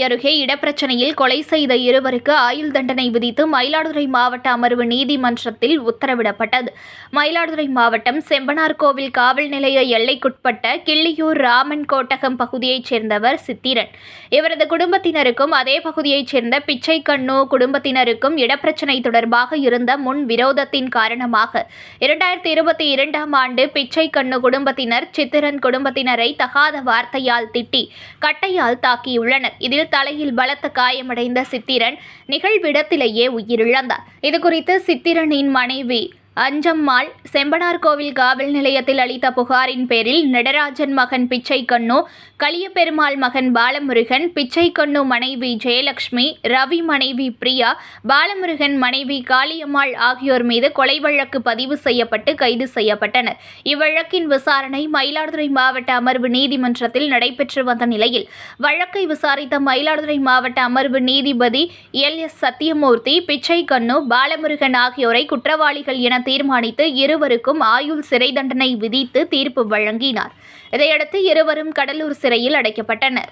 அருகே இடப்பிரச்சனையில் கொலை செய்த இருவருக்கு ஆயுள் தண்டனை விதித்து மயிலாடுதுறை மாவட்ட அமர்வு நீதிமன்றத்தில் உத்தரவிடப்பட்டது. மயிலாடுதுறை மாவட்டம் செம்பனார்கோவில் காவல் நிலைய எல்லைக்குட்பட்ட கிள்ளியூர் ராமன் கோட்டகம் பகுதியைச் சேர்ந்தவர் சித்திரன். இவரது குடும்பத்தினருக்கும் அதே பகுதியைச் சேர்ந்த பிச்சைக்கண்ணு குடும்பத்தினருக்கும் இடப்பிரச்சனை தொடர்பாக இருந்த முன் விரோதத்தின் காரணமாக 2022ஆம் ஆண்டு பிச்சைக்கண்ணு குடும்பத்தினர் சித்திரன் குடும்பத்தினரை தகாத வார்த்தையால் திட்டி கட்டையால் தாக்கியுள்ளனர். இதில் தலையில் பலத்த காயமடைந்த சித்திரன் நிகழ்விடத்திலேயே உயிரிழந்தார். இதுகுறித்து சித்திரனின் மனைவி அஞ்சம்மாள் செம்பனார்கோவில் காவல் நிலையத்தில் அளித்த புகாரின் பேரில் நடராஜன் மகன் பிச்சைக்கண்ணு, களியபெருமாள் மகன் பாலமுருகன், பிச்சைக்கண்ணு மனைவி ஜெயலட்சுமி, ரவி மனைவி பிரியா, பாலமுருகன் மனைவி காளியம்மாள் ஆகியோர் மீது கொலை வழக்கு பதிவு செய்யப்பட்டு கைது செய்யப்பட்டனர். இவ்வழக்கின் விசாரணை மயிலாடுதுறை மாவட்ட அமர்வு நீதிமன்றத்தில் நடைபெற்று வந்த நிலையில் வழக்கை விசாரித்த மயிலாடுதுறை மாவட்ட அமர்வு நீதிபதி எல்.எஸ். சத்தியமூர்த்தி பிச்சைக்கண்ணு, பாலமுருகன் ஆகியோரை குற்றவாளிகள் என தீர்மானித்து இருவருக்கும் ஆயுள் சிறை தண்டனை விதித்து தீர்ப்பு வழங்கினார். இதையடுத்து இருவரும் கடலூர் சிறையில் அடைக்கப்பட்டனர்.